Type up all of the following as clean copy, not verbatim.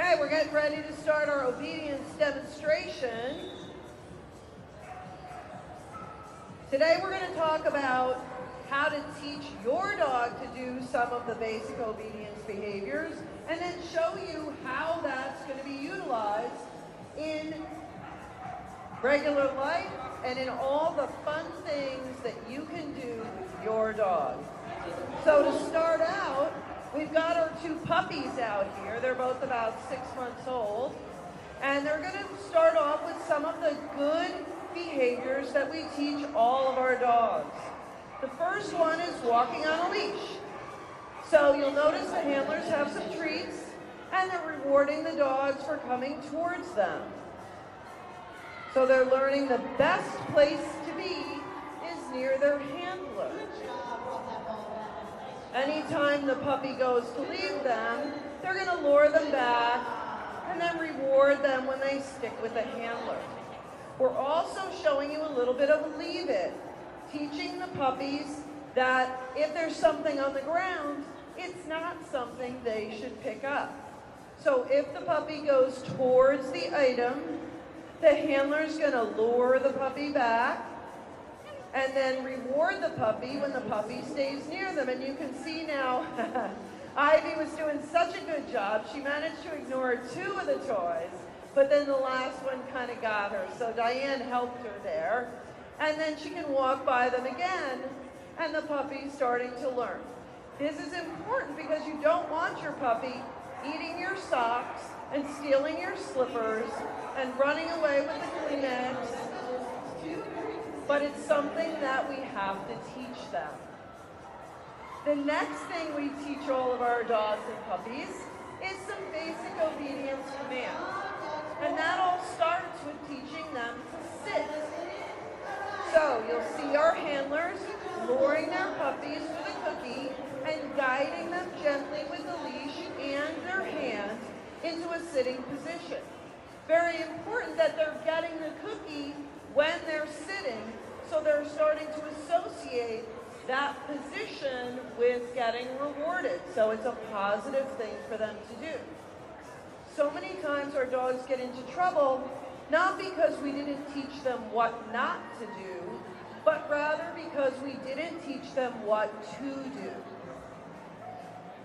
Okay, we're getting ready to start our obedience demonstration. Today we're going to talk about how to teach your dog to do some of the basic obedience behaviors and then show you how that's going to be utilized in regular life and in all the fun things that you can do with your dog. So to start out, we've got our two puppies out here. They're both about 6 months old. And they're going to start off with some of the good behaviors that we teach all of our dogs. The first one is walking on a leash. So you'll notice the handlers have some treats and they're rewarding the dogs for coming towards them. So they're learning the best place to be is near their handler. Anytime the puppy goes to leave them, they're going to lure them back and then reward them when they stick with the handler. We're also showing you a little bit of leave it, teaching the puppies that if there's something on the ground, it's not something they should pick up. So if the puppy goes towards the item, the handler's going to lure the puppy back and then reward the puppy when the puppy stays near them. And you can see now, Ivy was doing such a good job. She managed to ignore 2 of the toys, but then the last one kind of got her. So Diane helped her there. And then she can walk by them again, and the puppy's starting to learn. This is important because you don't want your puppy eating your socks and stealing your slippers and running away with the Kleenex. But it's something that we have to teach them. The next thing we teach all of our dogs and puppies is some basic obedience commands. And that all starts with teaching them to sit. So you'll see our handlers luring their puppies with a cookie and guiding them gently with the leash and their hand into a sitting position. Very important that they're getting the cookie when they're sitting, so they're starting to associate that position with getting rewarded. So it's a positive thing for them to do. So many times our dogs get into trouble, not because we didn't teach them what not to do, but rather because we didn't teach them what to do.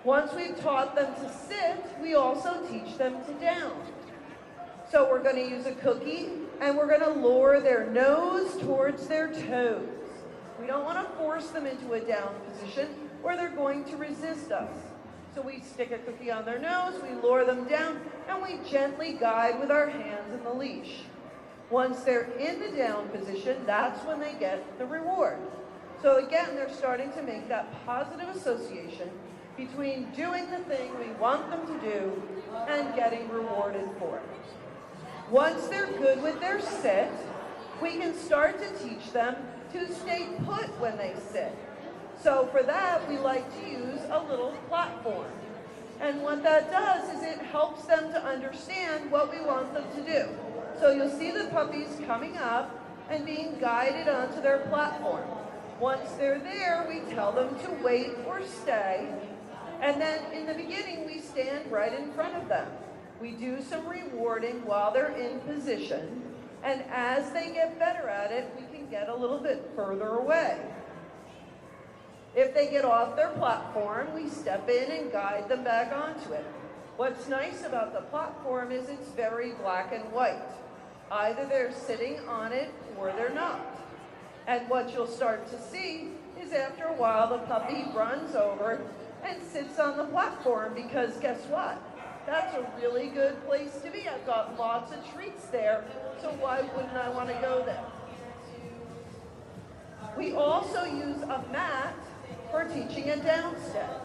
Once we've taught them to sit, we also teach them to down. So we're going to use a cookie, and we're going to lure their nose towards their toes. We don't want to force them into a down position where they're going to resist us. So we stick a cookie on their nose, we lure them down, and we gently guide with our hands in the leash. Once they're in the down position, that's when they get the reward. So again, they're starting to make that positive association between doing the thing we want them to do and getting rewarded for it. Once they're good with their sit, we can start to teach them to stay put when they sit. So for that, we like to use a little platform. And what that does is it helps them to understand what we want them to do. So you'll see the puppies coming up and being guided onto their platform. Once they're there, we tell them to wait or stay. And then in the beginning, we stand right in front of them. We do some rewarding while they're in position. And as they get better at it, we can get a little bit further away. If they get off their platform, we step in and guide them back onto it. What's nice about the platform is it's very black and white. Either they're sitting on it or they're not. And what you'll start to see is after a while the puppy runs over and sits on the platform because guess what? That's a really good place to be. I've got lots of treats there, so why wouldn't I want to go there? We also use a mat for teaching a down step.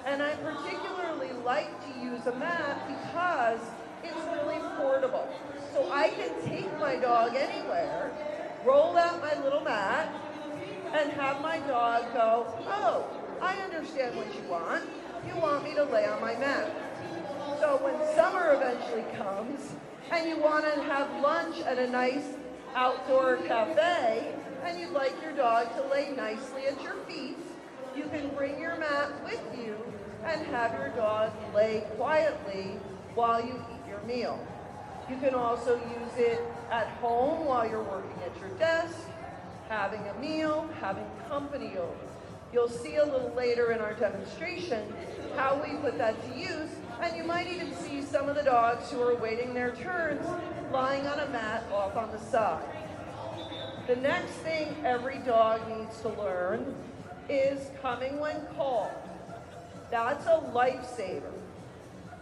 And I particularly like to use a mat because it's really portable. So I can take my dog anywhere, roll out my little mat, and have my dog go, oh, I understand what you want. You want me to lay on my mat. So when summer eventually comes and you want to have lunch at a nice outdoor cafe and you'd like your dog to lay nicely at your feet, you can bring your mat with you and have your dog lay quietly while you eat your meal. You can also use it at home while you're working at your desk, having a meal, having company over. You'll see a little later in our demonstration how we put that to use, and you might even see some of the dogs who are waiting their turns lying on a mat off on the side. The next thing every dog needs to learn is coming when called. That's a lifesaver.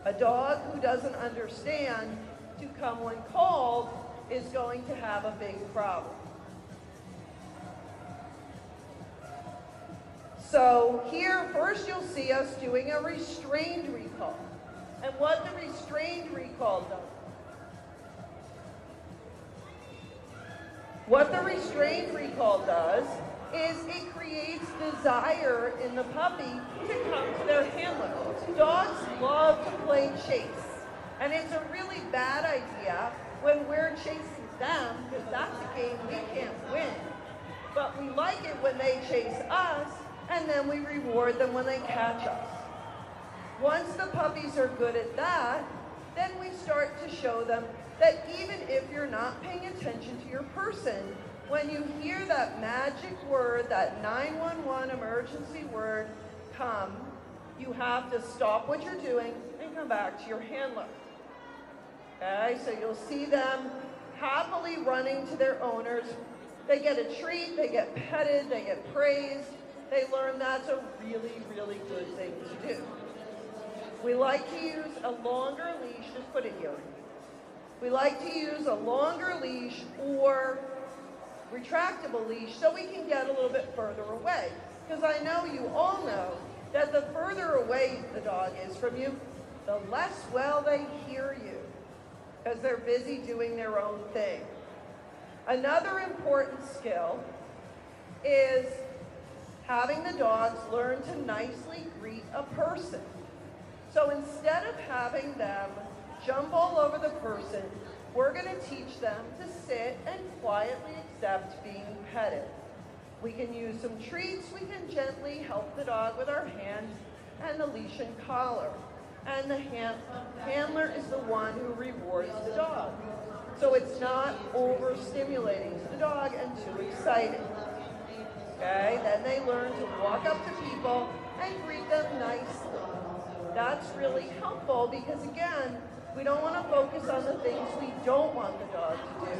A dog who doesn't understand to come when called is going to have a big problem. So here, first you'll see us doing a restrained recall. And what the restrained recall does. What the restrained recall does is it creates desire in the puppy to come to their handler. Dogs love to play chase. And it's a really bad idea when we're chasing them, because that's a game we can't win. But we like it when they chase us, and then we reward them when they catch us. Once the puppies are good at that, then we start to show them that even if you're not paying attention to your person, when you hear that magic word, that 911 emergency word, come, you have to stop what you're doing and come back to your handler. Okay, so you'll see them happily running to their owners. They get a treat, they get petted, they get praised. They learn that's a really, really good thing to do. We like to use a longer leash, just put it here. We like to use a longer leash or retractable leash so we can get a little bit further away. Because I know you all know that the further away the dog is from you, the less well they hear you, because they're busy doing their own thing. Another important skill is having the dogs learn to nicely greet a person. So instead of having them jump all over the person, we're going to teach them to sit and quietly accept being petted. We can use some treats. We can gently help the dog with our hand and the leash and collar. And the handler is the one who rewards the dog. So it's not overstimulating to the dog and too exciting. Okay, then they learn to walk up to people and greet them nicely. That's really helpful because, again, we don't want to focus on the things we don't want the dog to do.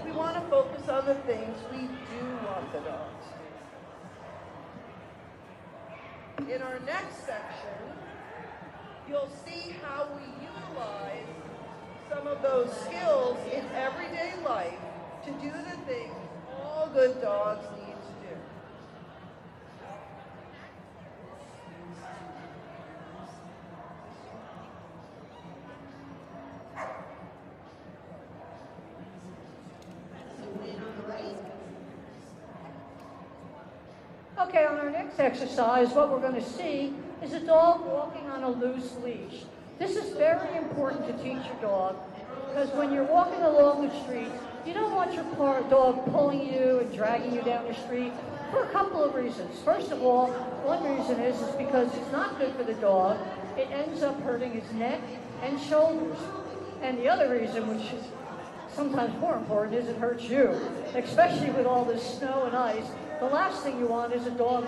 We want to focus on the things we do want the dog to do. In our next section, you'll see how we utilize some of those skills in everyday life to do the things all good dogs need to do. Okay, on our next exercise, what we're going to see is a dog walking on a loose leash. This is very important to teach your dog, because when you're walking along the street, you don't want your dog pulling you and dragging you down the street for a couple of reasons. First of all, one reason is because it's not good for the dog. It ends up hurting his neck and shoulders. And the other reason, which is sometimes more important, is it hurts you, especially with all this snow and ice. The last thing you want is a dog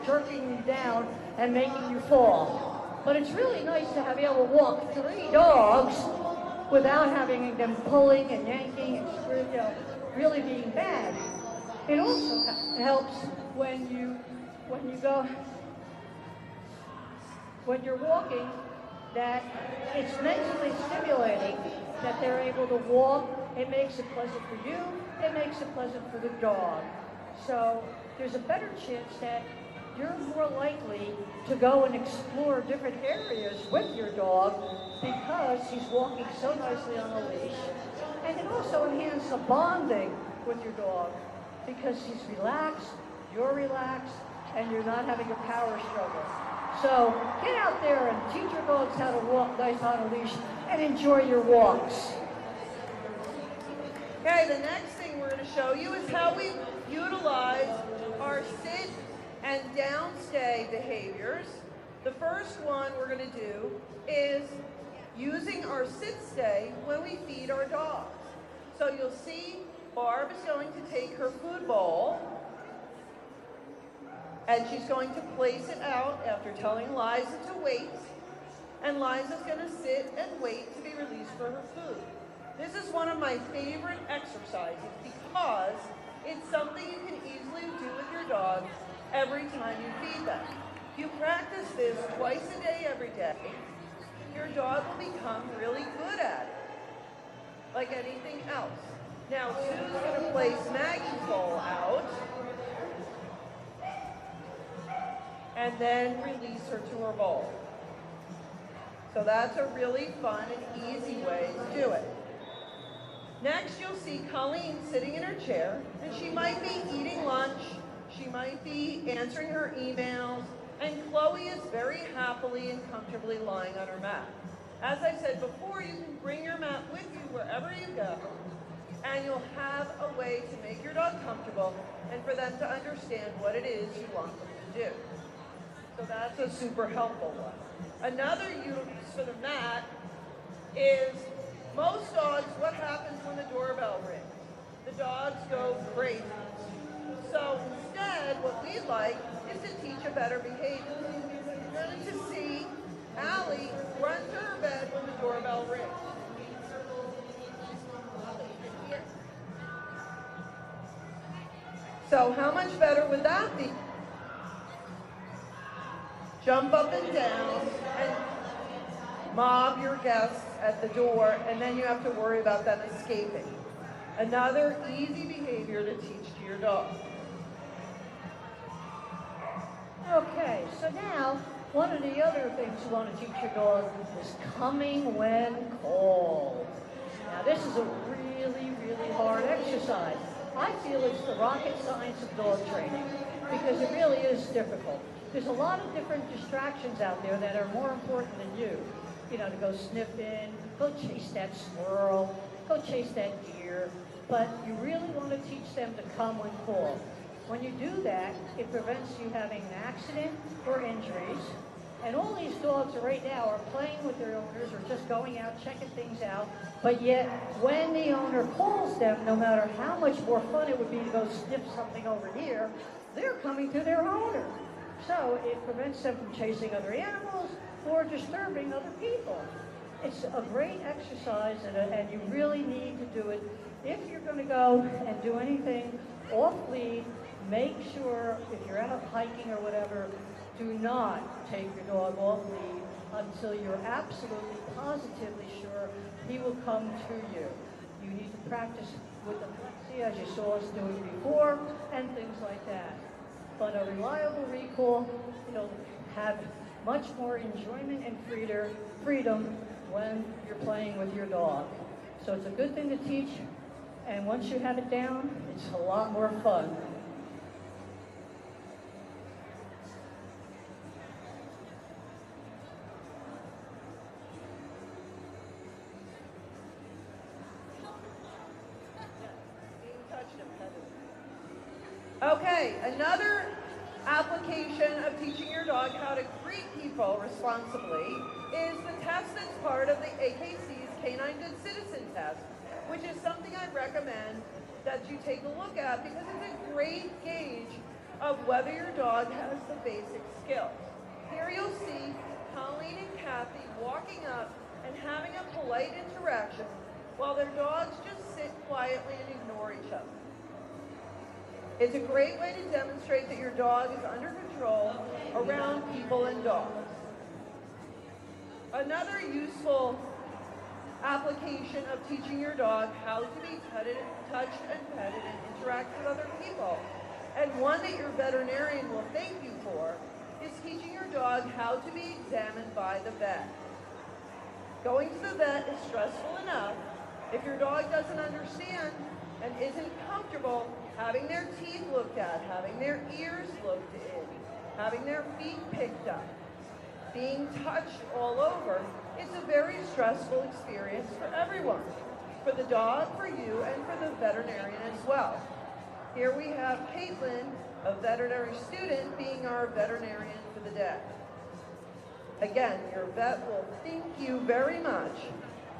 jerking you down and making you fall. But it's really nice to be able to walk 3 dogs without having them pulling and yanking and really being bad. It also helps when you're walking, that it's mentally stimulating, that they're able to walk. It makes it pleasant for you. It makes it pleasant for the dog. So there's a better chance that you're more likely to go and explore different areas with your dog because he's walking so nicely on a leash. And it also enhances the bonding with your dog because he's relaxed, you're relaxed, and you're not having a power struggle. So get out there and teach your dogs how to walk nice on a leash and enjoy your walks. Okay, the next thing we're going to show you is how we utilize our sit and downstay behaviors. The first one we're going to do is using our sit stay when we feed our dogs. So you'll see Barb is going to take her food bowl and she's going to place it out after telling Liza to wait. And Liza's going to sit and wait to be released for her food. This is one of my favorite exercises because it's something you can easily do with your dog every time you feed them. If you practice this twice a day, every day, your dog will become really good at it, like anything else. Now, Sue's going to place Maggie's bowl out and then release her to her bowl. So that's a really fun and easy way to do it. Next, you'll see Colleen sitting in her chair, and she might be eating lunch, she might be answering her emails, and Chloe is very happily and comfortably lying on her mat. As I said before, you can bring your mat with you wherever you go, and you'll have a way to make your dog comfortable and for them to understand what it is you want them to do. So that's a super helpful one. Another use for the mat is most dogs, what happens when the doorbell rings? The dogs go crazy. So instead, what we'd like is to teach a better behavior. You're going to see Allie run to her bed when the doorbell rings. So how much better would that be? Jump up and down and mob your guests at the door, and then you have to worry about them escaping. Another easy behavior to teach to your dog. Okay, so now, one of the other things you want to teach your dog is coming when called. Now, this is a really, really hard exercise. I feel it's the rocket science of dog training because it really is difficult. There's a lot of different distractions out there that are more important than you. You know, to go sniffing, go chase that squirrel, go chase that deer. But you really want to teach them to come when called. When you do that, it prevents you having an accident or injuries. And all these dogs right now are playing with their owners or just going out, checking things out. But yet, when the owner calls them, no matter how much more fun it would be to go sniff something over here, they're coming to their owner. So it prevents them from chasing other animals or disturbing other people. It's a great exercise, and you really need to do it. If you're going to go and do anything off lead, make sure if you're out hiking or whatever, do not take your dog off lead until you're absolutely positively sure he will come to you. You need to practice with the flexion as you saw us doing before and things like that. But a reliable recall, you'll have much more enjoyment and freedom when you're playing with your dog. So it's a good thing to teach, and once you have it down, it's a lot more fun. Okay, another application of teaching your dog how to greet people responsibly is the test that's part of the AKC's Canine Good Citizen Test, which is something I recommend that you take a look at because it's a great gauge of whether your dog has the basic skills. Here you'll see Colleen and Kathy walking up and having a polite interaction while their dogs just sit quietly and ignore each other. It's a great way to demonstrate that your dog is under control around people and dogs. Another useful application of teaching your dog how to be touched and petted and interact with other people, and one that your veterinarian will thank you for, is teaching your dog how to be examined by the vet. Going to the vet is stressful enough. If your dog doesn't understand and isn't comfortable having their teeth looked at, having their ears looked in, having their feet picked up, being touched all over, it's a very stressful experience for everyone, for the dog, for you, and for the veterinarian as well. Here we have Caitlin, a veterinary student, being our veterinarian for the day. Again, your vet will thank you very much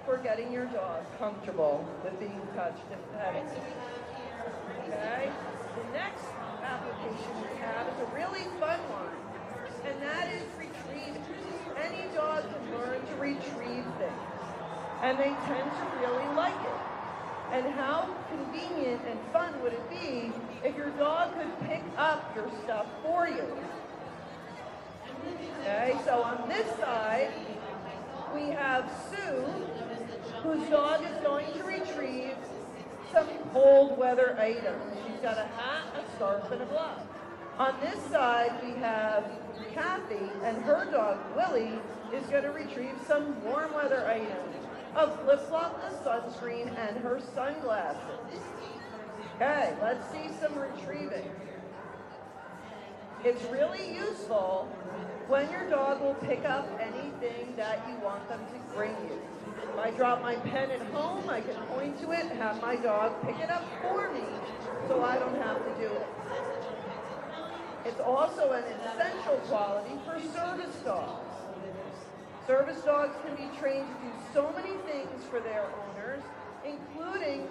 for getting your dog comfortable with being touched and petted. Okay? The next application we have is a really fun one, and that is retrieving. Any dog can learn to retrieve things, and they tend to really like it. And how convenient and fun would it be if your dog could pick up your stuff for you? Okay, so on this side, we have Sue, whose dog is going to retrieve some cold weather items. She's got a hat, a scarf, and a glove. On this side, we have Kathy, and her dog, Willie, is going to retrieve some warm weather items, a flip-flop, a sunscreen, and her sunglasses. Okay, let's see some retrieving. It's really useful when your dog will pick up anything that you want them to bring you. If I drop my pen at home, I can point to it and have my dog pick it up for me so I don't have to do it. It's also an essential quality for service dogs. Service dogs can be trained to do so many things for their owners, including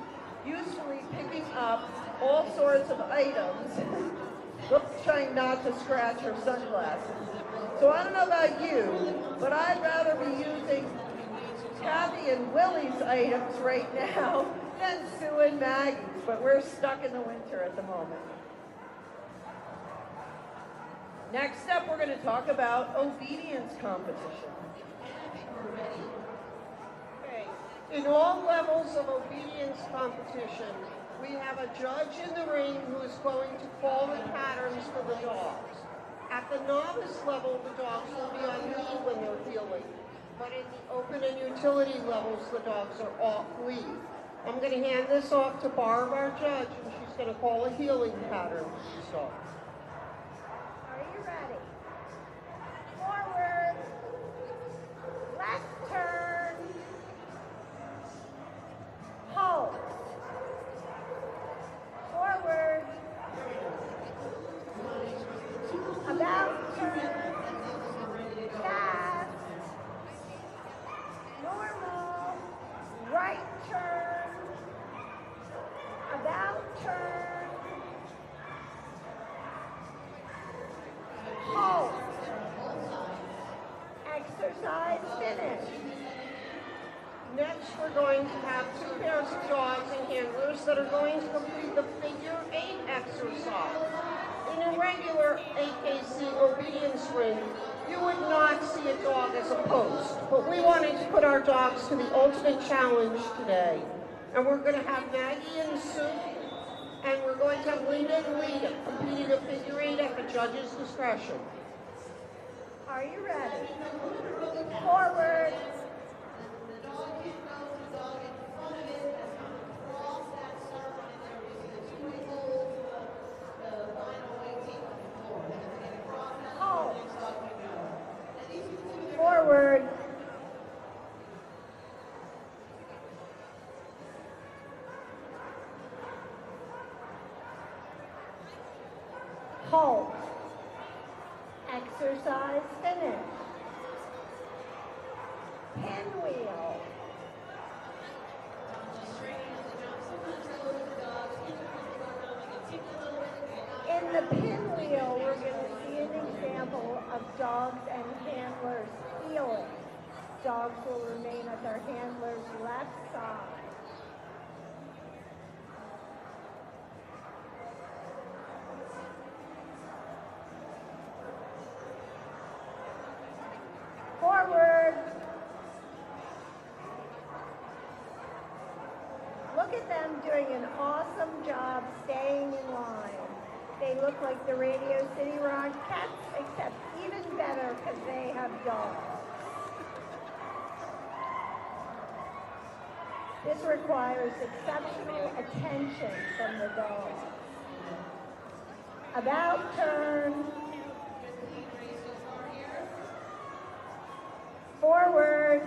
usefully picking up all sorts of items. Trying not to scratch her sunglasses. So I don't know about you, but I'd rather be using Kathy and Willie's items right now than Sue and Maggie's, but we're stuck in the winter at the moment. Next up, we're going to talk about obedience competition. Okay. In all levels of obedience competition, we have a judge in the ring who is going to call the patterns for the dogs. At the novice level, the dogs will be on lead when they're heeling. But in the open and utility levels, the dogs are off lead. I'm going to hand this off to Barb, our judge, and she's going to call a heeling pattern for these dogs. Are you ready? Forward. Left turn. Hold. Forward. About turn. Fast. Normal. Right turn. About turn. Hold. Exercise finished. Next, we're going to have two pairs of dogs and handlers that are going to complete the figure 8 exercise. In a regular AKC obedience ring, you would not see a dog as a post, but we wanted to put our dogs to the ultimate challenge today. And we're going to have Maggie and Sue, and we're going to have Linda and Lita competing a figure 8 at the judge's discretion. Are you ready? Forward. Hold. Forward. Hold. Exercise finished. Pinwheel. In the pinwheel, we're going to see an example of dogs and handlers heeling. Dogs will remain at their handler's left side. Forward. Look at them doing an awesome job staying in line. They look like the Radio City Rockets, except even better because they have dogs. This requires exceptional attention from the dogs. About turn. Forward.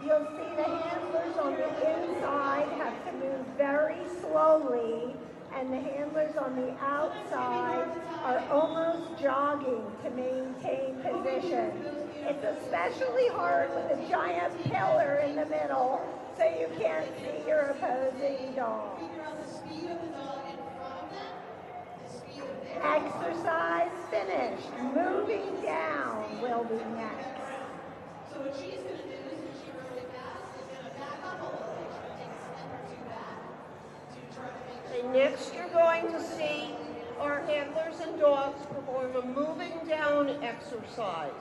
You'll see the handlers on the inside have to move very slowly and the handlers on the outside are almost jogging to maintain position. It's especially hard with a giant pillar in the middle so you can't see your opposing dog. Exercise finished. Moving down will be next. So what she's going to do is, when she really fast, is going to back up a little bit. She'll take a step or two back to try to make sure. And next you're going to see our handlers and dogs perform a moving down exercise.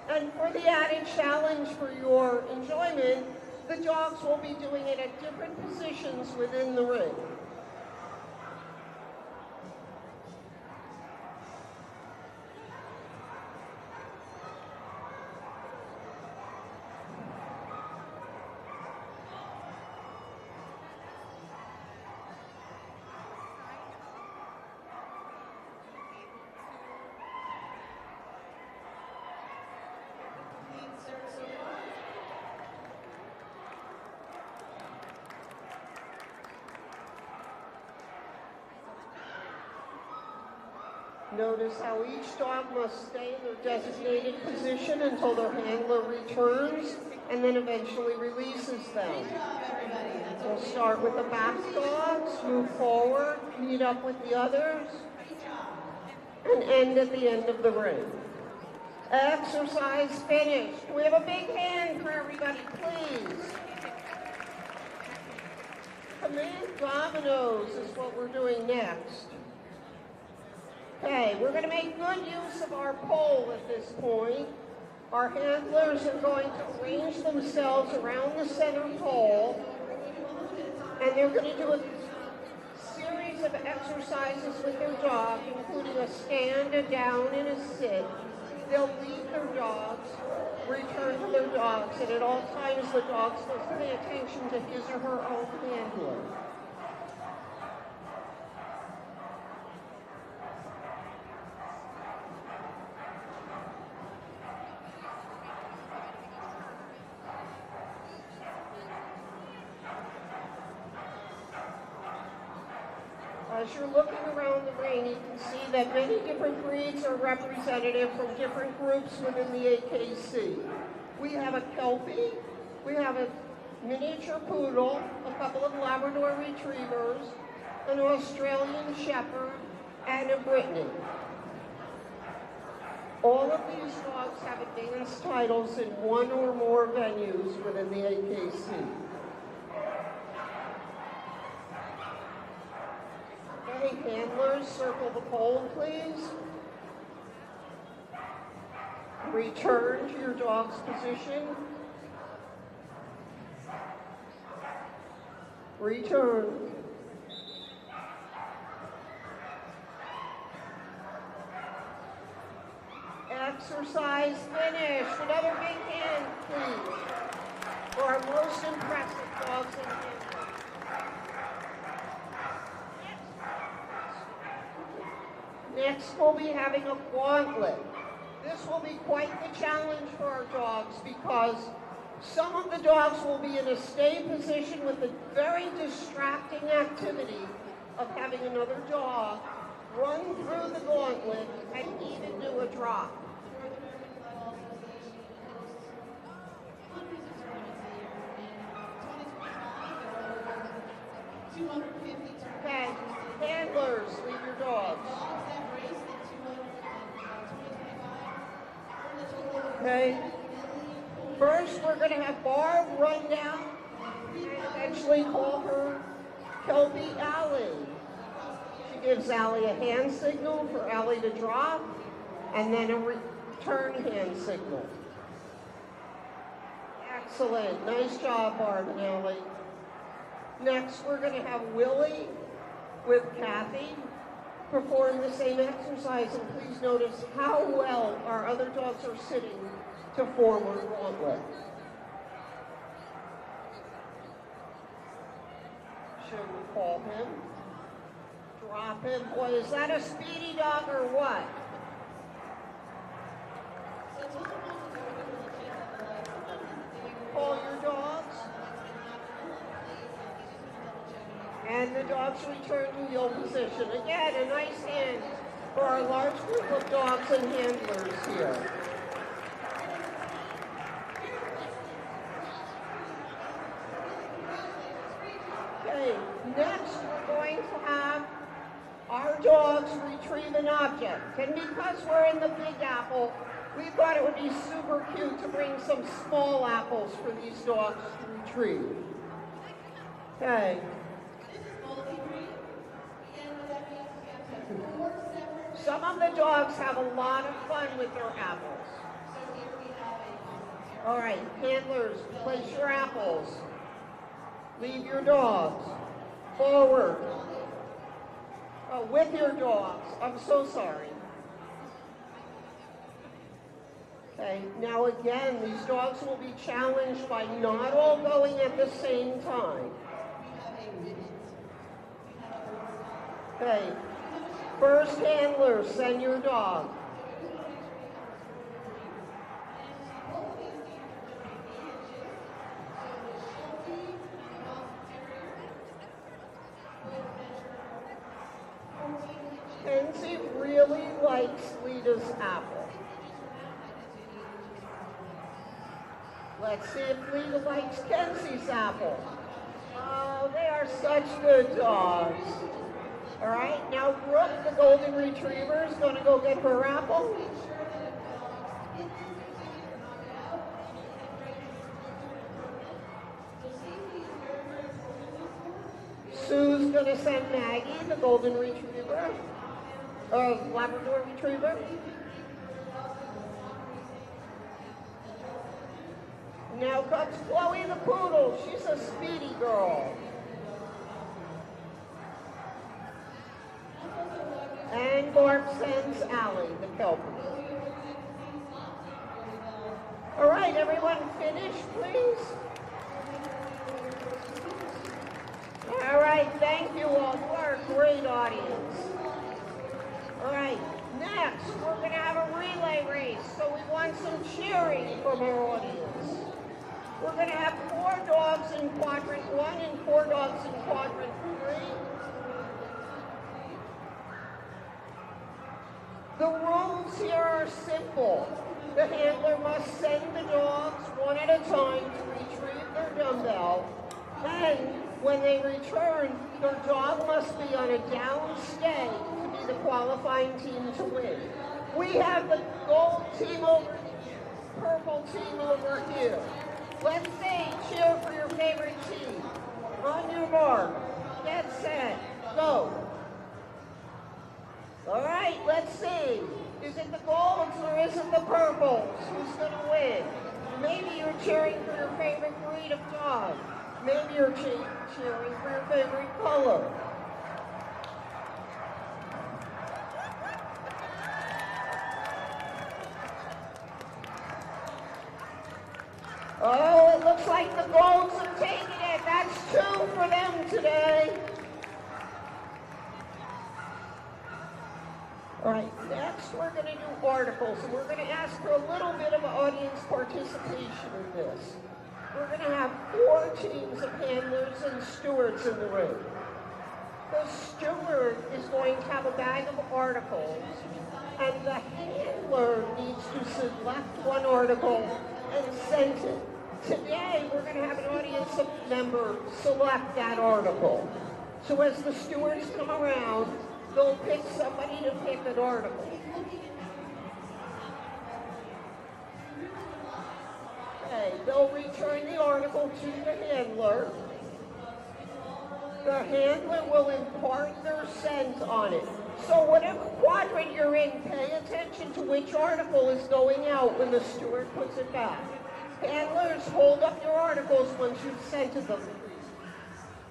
And for the added challenge for your enjoyment, the dogs will be doing it at different positions within the ring. Notice how each dog must stay in their designated position until their handler returns and then eventually releases them. We'll start with the back dogs, move forward, meet up with the others, and end at the end of the ring. Exercise finished. Can we have a big hand for everybody, please? Command dominoes is what we're doing next. Okay, we're going to make good use of our pole at this point. Our handlers are going to arrange themselves around the center pole, and they're going to do a series of exercises with their dog, including a stand, a down, and a sit. They'll leave their dogs, return to their dogs, and at all times the dog's supposed to pay attention to his or her own handler. As you're looking around the ring, you can see that many different breeds are representative from different groups within the AKC. We have a Kelpie, we have a miniature poodle, a couple of Labrador retrievers, an Australian shepherd, and a Brittany. All of these dogs have advanced titles in one or more venues within the AKC. Okay, handlers, circle the pole, please. Return to your dog's position. Return. Exercise finished. Another big hand, please, for our most impressive dogs and handlers. Next, we'll be having a gauntlet. This will be quite the challenge for our dogs because some of the dogs will be in a stay position with the very distracting activity of having another dog run through the gauntlet and even do a drop. Okay, handlers, leave your dogs. Okay. First, we're going to have Barb run down and eventually call her Kelpie Allie. She gives Allie a hand signal for Allie to drop, and then a return hand signal. Excellent. Nice job, Barb and Allie. Next, we're going to have Willie with Kathy perform the same exercise, and please notice how well our other dogs are sitting to form our gauntlet. Should we call him? Drop him. Boy, is that a speedy dog or what? Call your dogs. And the dogs return to heel position. Again, a nice hand for our large group of dogs and handlers here. Okay, next we're going to have our dogs retrieve an object. And because we're in the Big Apple, we thought it would be super cute to bring some small apples for these dogs to retrieve. Okay. Some of the dogs have a lot of fun with their apples. All right, handlers, place your apples. Leave your dogs. Forward. Oh, with your dogs. I'm so sorry. Okay, now again, these dogs will be challenged by not all going at the same time. Okay, first handler, send your dog. Kenzie really likes Lita's apple. Let's see if Lita likes Kenzie's apple. Oh, they are such good dogs. All right, now Brooke, the golden retriever, is going to go get her apple. Sue's going to send Maggie, the golden retriever, Labrador retriever. Now comes Chloe the poodle. She's a speedy girl. And Barb sends Allie, the kelpie. All right, everyone finished, please? All right, thank you all. You are a great audience. All right, next, we're going to have a relay race, so we want some cheering from our audience. We're going to have 4 dogs in quadrant 1 and 4 dogs in quadrant 3. The rules here are simple. The handler must send the dogs one at a time to retrieve their dumbbell, and when they return, their dog must be on a down stay to be the qualifying team to win. We have the gold team over here, purple team over here. Let's say cheer for your favorite team. On your mark, get set, go. All right, let's see. Is it the golds or is it the purples? Who's going to win? Maybe you're cheering for your favorite breed of dog. Maybe you're cheering for your favorite color. Oh, it looks like the golds are taking it. That's 2 for them today. All right, next we're going to do articles, and we're going to ask for a little bit of audience participation in this. We're going to have 4 teams of handlers and stewards in the ring. The steward is going to have a bag of articles, and the handler needs to select one article and send it. Today, we're going to have an audience member select that article. So as the stewards come around, they'll pick somebody to pick an article. Okay, they'll return the article to the handler. The handler will impart their scent on it. So whatever quadrant you're in, pay attention to which article is going out when the steward puts it back. Handlers, hold up your articles once you've scented them.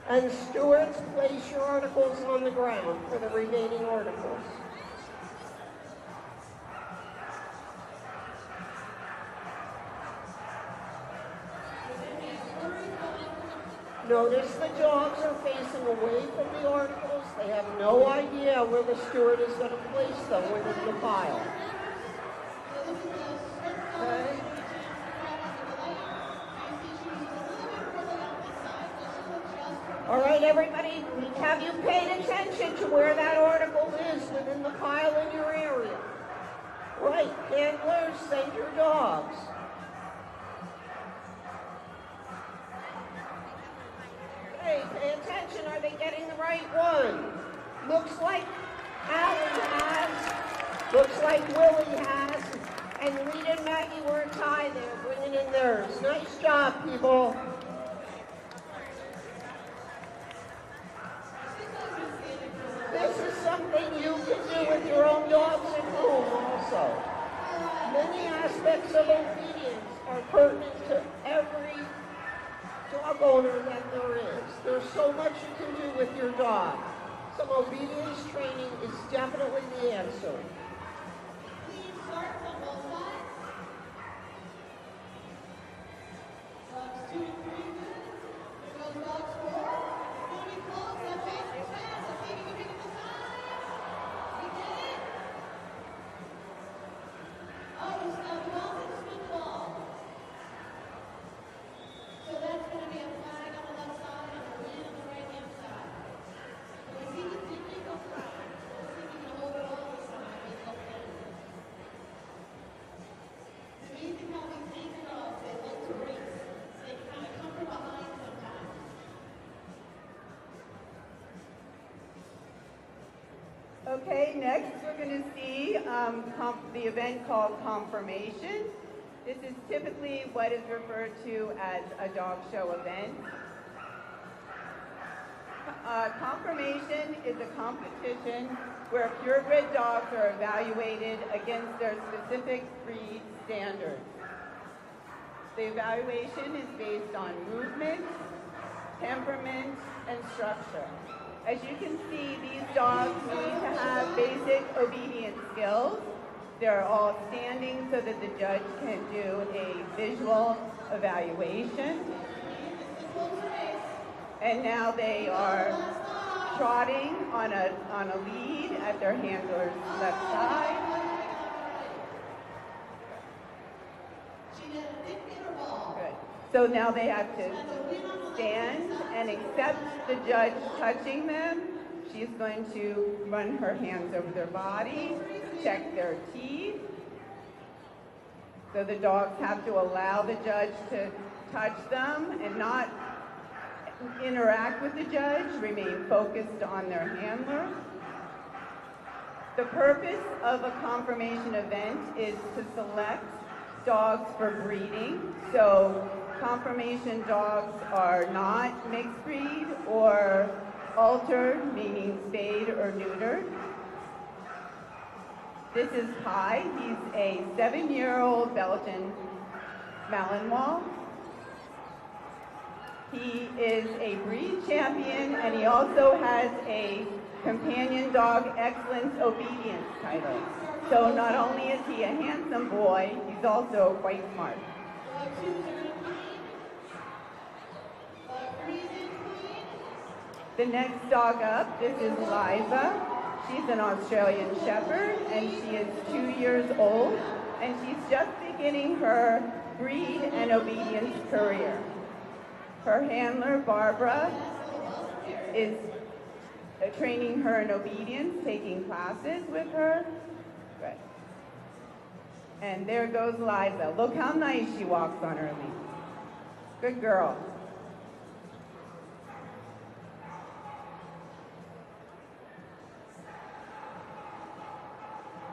And stewards, place your articles on the ground for the remaining articles. Notice the dogs are facing away from the articles. They have no idea where the steward is going to place them within the pile. Okay? All right, everybody, have you paid attention to where that article is within the pile in your area? Right, handlers, send your dogs. Hey, pay attention, are they getting the right one? Looks like Alan has, looks like Willie has, and Rita and Maggie were a tie there, bringing in theirs. Nice job, people. This is something you can do with your own dogs at home also. Many aspects of obedience are pertinent to every dog owner that there is. There's so much you can do with your dog. Some obedience training is definitely the answer. Please start from both sides. Dogs 2 and 3, good. Here goes dogs 4. Moving close, that face your chest. Let's see if you can bring it to the side. You did it. Oh, you smelled the ball, it's the ball. So that's going to be a flag on the left side and a win on the right-hand side. So we see the dipping of flag. Let's see if you can hold it all this time. It's okay. It's amazing how these painted dogs, they love to race. They kind of come from behind sometimes. Okay, next we're going to see the event called Conformation. This is typically what is referred to as a dog show event. Conformation is a competition where purebred dogs are evaluated against their specific breed standards. The evaluation is based on movement, temperament, and structure. As you can see, these dogs need to have basic obedience skills. They're all standing so that the judge can do a visual evaluation. And now they are trotting on a lead at their handler's left side. Good. So now they have to stand and accept the judge touching them. She's going to run her hands over their body, check their teeth. So the dogs have to allow the judge to touch them and not interact with the judge, remain focused on their handler. The purpose of a conformation event is to select dogs for breeding. So conformation dogs are not mixed breed or altered, meaning spayed or neutered. This is Pi. He's a 7-year-old Belgian Malinois. He is a breed champion, and he also has a Companion Dog Excellence Obedience title. So not only is he a handsome boy, he's also quite smart. The next dog up, this is Liza. She's an Australian Shepherd, and she is 2 years old, and she's just beginning her breed and obedience career. Her handler, Barbara, is training her in obedience, taking classes with her. Good. And there goes Liza. Look how nice she walks on her lead. Good girl.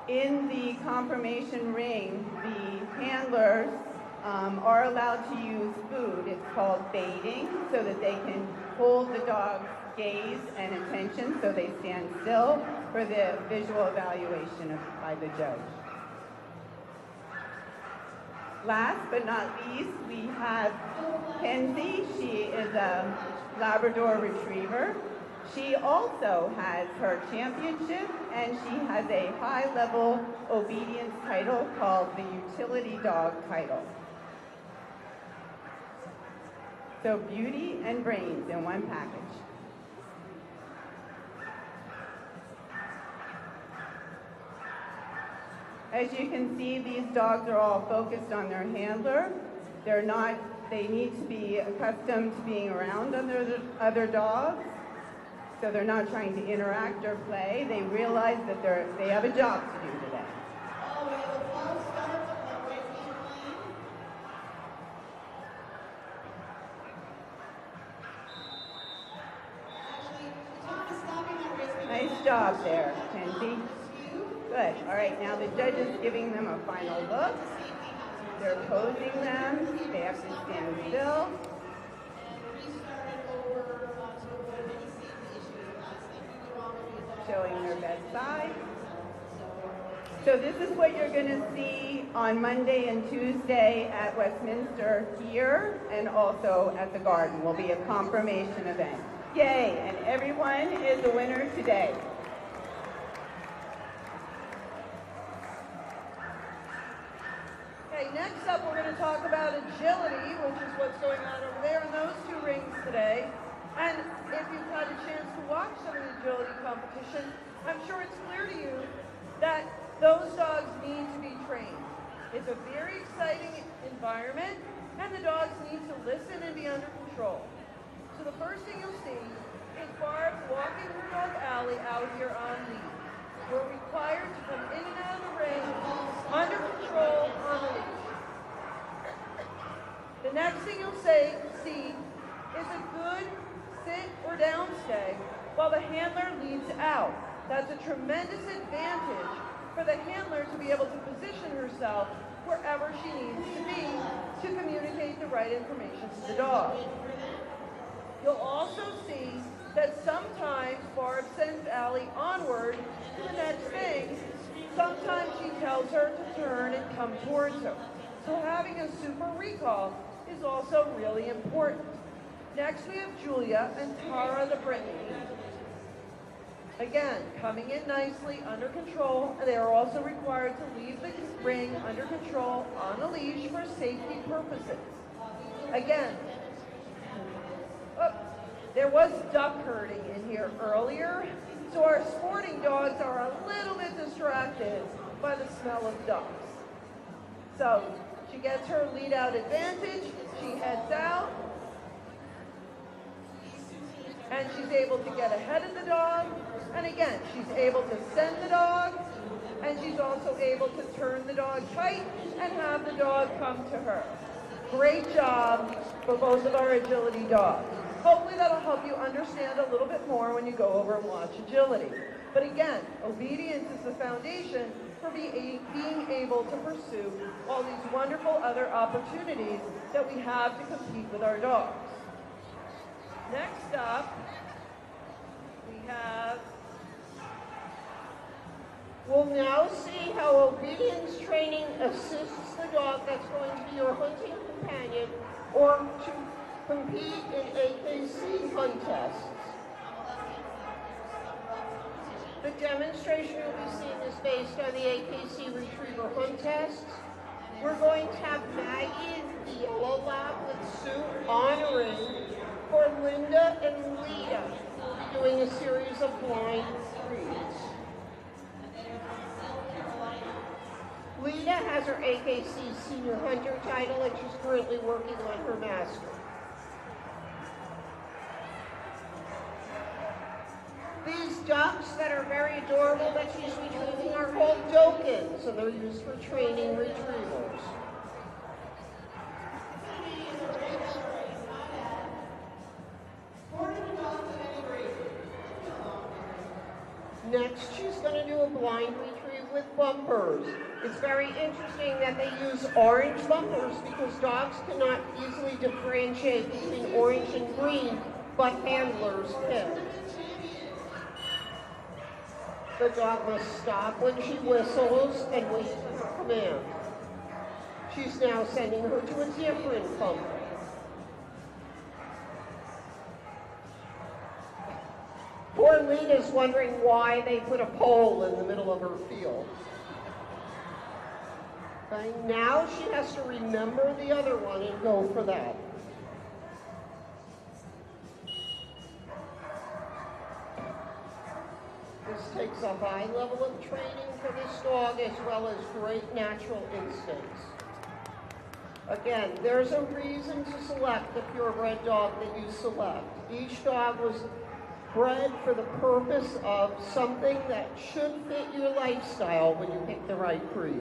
In the conformation ring, the handlers are allowed to use food. It's called baiting, so that they can hold the dog's gaze and attention so they stand still for the visual evaluation by the judge. Last but not least, we have Kenzie. She is a Labrador Retriever. She also has her championship, and she has a high-level obedience title called the Utility Dog title. So beauty and brains in one package. As you can see, these dogs are all focused on their handler. They're not they need to be accustomed to being around other dogs, so they're not trying to interact or play. They realize that they have a job to do today. Oh, we have a false start of right hand lane. Actually, the time is stopping that race. Nice job there, Kenzie. Good. All right, now the judge is giving them a final look. They're posing them. They have to stand still. Showing their best side. So this is what you're going to see on Monday and Tuesday at Westminster here, and also at the Garden will be a confirmation event. Yay, and everyone is a winner today. Okay, next up we're going to talk about agility, which is what's going on over there in those two rings today. And if you've had a chance to watch some of the agility competition, I'm sure it's clear to you that those dogs need to be trained. It's a very exciting environment, and the dogs need to listen and be under control. So the first thing you'll see is Barb walking her dog Allie out here on lead. We're required to come in and out of the ring under control on the leash. The next thing you'll see is a good sit or down stay while the handler leads out. That's a tremendous advantage for the handler to be able to position herself wherever she needs to be to communicate the right information to the dog. You'll also see that sometimes Barb sends Allie onward to the next thing. Sometimes she tells her to turn and come towards her. So having a super recall is also really important. Next we have Julia and Tara the Brittany. Again, coming in nicely, under control, and they are also required to leave the ring under control on a leash for safety purposes. Again, there was duck herding in here earlier, so our sporting dogs are a little bit distracted by the smell of ducks. So she gets her lead out advantage, she heads out, and she's able to get ahead of the dog, and again, she's able to send the dog, and she's also able to turn the dog tight and have the dog come to her. Great job for both of our agility dogs. Hopefully that'll help you understand a little bit more when you go over and watch agility. But again, obedience is the foundation for being able to pursue all these wonderful other opportunities that we have to compete with our dogs. Next up, we'll now see how obedience training assists the dog that's going to be your hunting companion or to compete in AKC hunt tests. The demonstration you'll be seeing is based on the AKC retriever hunt tests. We're going to have Maggie, the yellow lab with Sue, on a ring for Linda and Leah. We'll be doing a series of blind reads. Leah has her AKC Senior Hunter title, and she's currently working on her master. These ducks that are very adorable that she's retrieving are called dokens, and they're used for training retrievers. Next, she's going to do a blind retrieve with bumpers. It's very interesting that they use orange bumpers because dogs cannot easily differentiate between orange and green, but handlers can. The dog must stop when she whistles and wait for her command. She's now sending her to a different bumper. Poor Lena's wondering why they put a pole in the middle of her field. Okay, now she has to remember the other one and go for that. This takes a high level of training for this dog as well as great natural instincts. Again, there's a reason to select the purebred dog that you select. Each dog was bred for the purpose of something that should fit your lifestyle when you pick the right breed.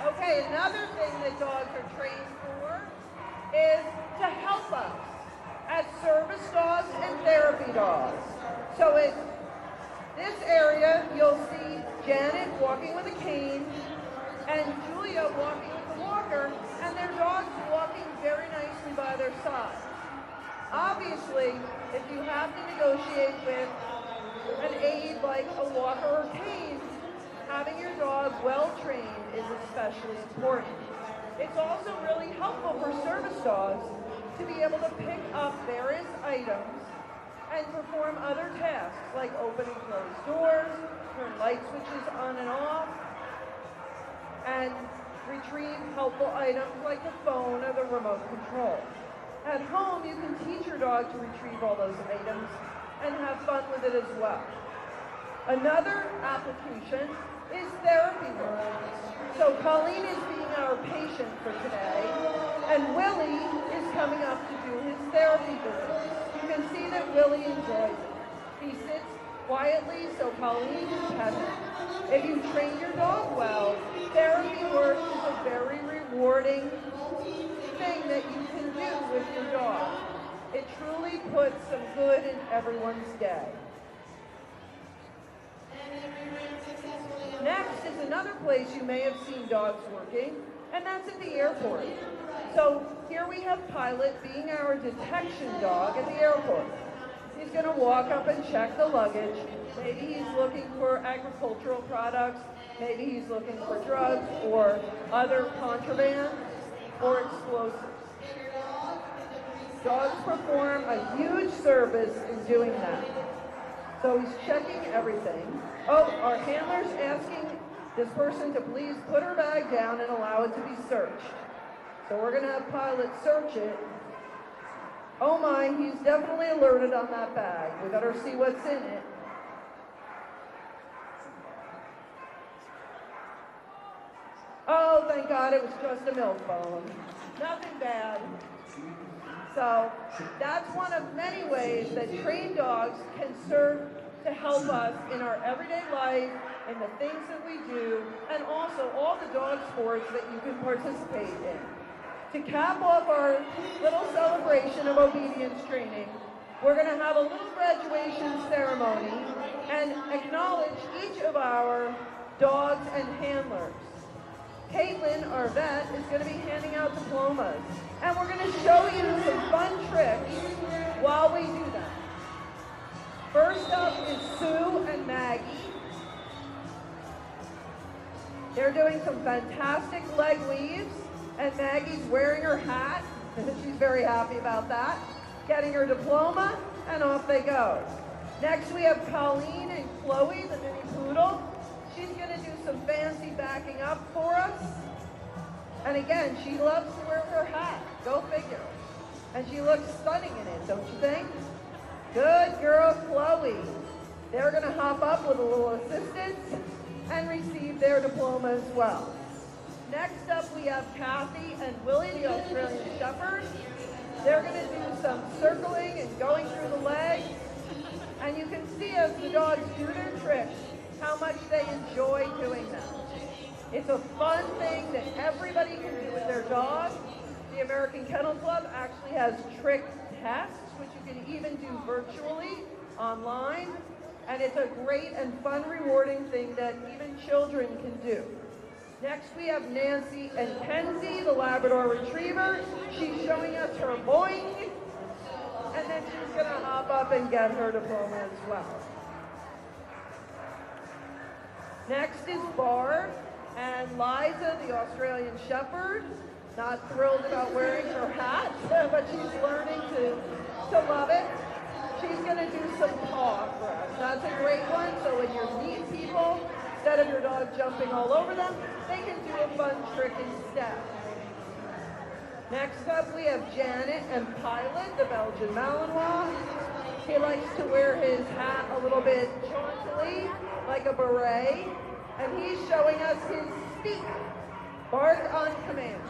Okay, another thing that dogs are trained for is to help us as service dogs and therapy dogs. So in this area, you'll see Janet walking with a cane and Julia walking with a walker, and their dogs walking very nicely by their side. Obviously, if you have to negotiate with an aid like a walker or cane, having your dog well trained is especially important. It's also really helpful for service dogs to be able to pick up various items and perform other tasks like open and close doors, turn light switches on and off, and retrieve helpful items like the phone or the remote control. At home, you can teach your dog to retrieve all those items and have fun with it as well. Another application is therapy work. So Colleen is being our patient for today, and Willie is coming up to do his therapy visit. You can see that Willie enjoys it. He sits quietly so Colleen can pet him. If you train your dog well, therapy work is a very rewarding thing that you can do with your dog. It truly puts some good in everyone's day. Next is another place you may have seen dogs working, and that's at the airport. So here we have Pilot being our detection dog at the airport. He's going to walk up and check the luggage. Maybe he's looking for agricultural products, maybe he's looking for drugs or other contraband or explosives. Dogs perform a huge service in doing that. So he's checking everything. Oh, our handler's asking this person to please put her bag down and allow it to be searched. So we're going to have Pilot search it. Oh my, he's definitely alerted on that bag. We better see what's in it. Oh, thank God it was just a milk bone. Nothing bad. So that's one of many ways that trained dogs can serve to help us in our everyday life, in the things that we do, and also all the dog sports that you can participate in. To cap off our little celebration of obedience training, we're going to have a little graduation ceremony and acknowledge each of our dogs and handlers. Caitlin, our vet, is going to be handing out diplomas, and we're going to show you some fun tricks while we do that. First up is Sue and Maggie. They're doing some fantastic leg weaves, and Maggie's wearing her hat. She's very happy about that. Getting her diploma, and off they go. Next we have Colleen and Chloe, the mini poodle. She's going to do some fancy backing up for us. And again, she loves to wear her hat. Go figure. And she looks stunning in it, don't you think? Good girl, Chloe. They're going to hop up with a little assistance and receive their diploma as well. Next up, we have Kathy and Willie, the Australian Shepherd. They're going to do some circling and going through the legs. And you can see as the dogs do their tricks, how much they enjoy doing them. It's a fun thing that everybody can do with their dog. The American Kennel Club actually has trick tests, which you can even do virtually online. And it's a great and fun, rewarding thing that even children can do. Next, we have Nancy and Kenzie, the Labrador Retriever. She's showing us her boing, and then she's going to hop up and get her diploma as well. Next is Barb and Liza, the Australian Shepherd. Not thrilled about wearing her hat, but she's learning to love it. She's going to do some paw for us. That's a great one, so when you meet people, instead of your dog jumping all over them, they can do a fun trick instead. Next up, we have Janet and Pilot, the Belgian Malinois. He likes to wear his hat a little bit jauntily, like a beret, and he's showing us his speak, bark on command.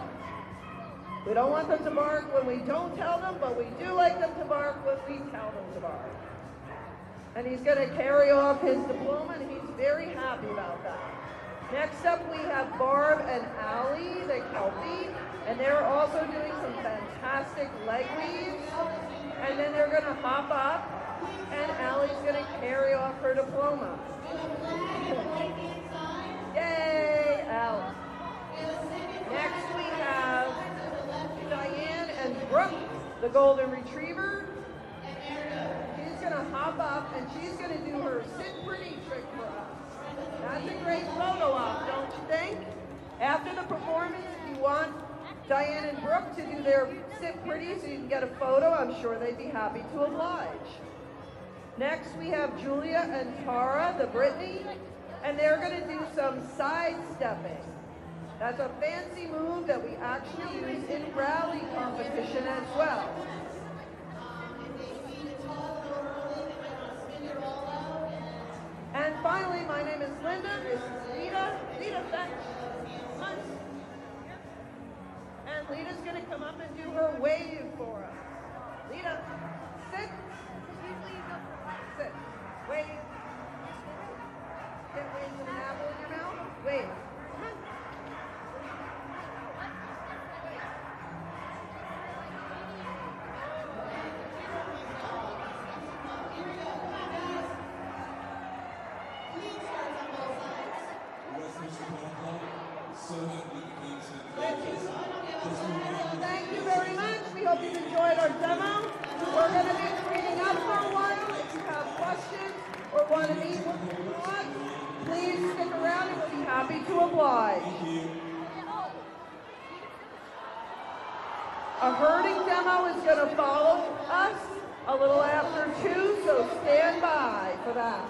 We don't want them to bark when we don't tell them, but we do like them to bark when we tell them to bark. And he's going to carry off his diploma, and he's very happy about that. Next up, we have Barb and Allie, the Kelpie, and they're also doing some fantastic leg weaves. And then they're going to hop up, and Allie's going to carry off her diploma. Yay, Allie. Next, we have Diane and Brooke, the Golden Retriever. She's going to hop up, and she's going to do her sit pretty trick for us. That's a great photo op, don't you think? After the performance, if you want Diane and Brooke to do their sit pretty so you can get a photo, I'm sure they'd be happy to oblige. Next, we have Julia and Tara, the Brittany, and they're going to do some sidestepping. That's a fancy move that we actually use in rally competition as well. And finally, my name is Linda. This is Lita. Lita, thanks. And Lita's going to come up and do her wave for us. Lita, sit. Sit. Wave. Get waves with an apple in your mouth. Wave. Thank you very much. We hope you've enjoyed our demo. We're going to be cleaning up for a while. If you have questions or want to meet with us, please stick around and we'll be happy to oblige. A herding demo is going to follow us a little after 2, so stand by for that.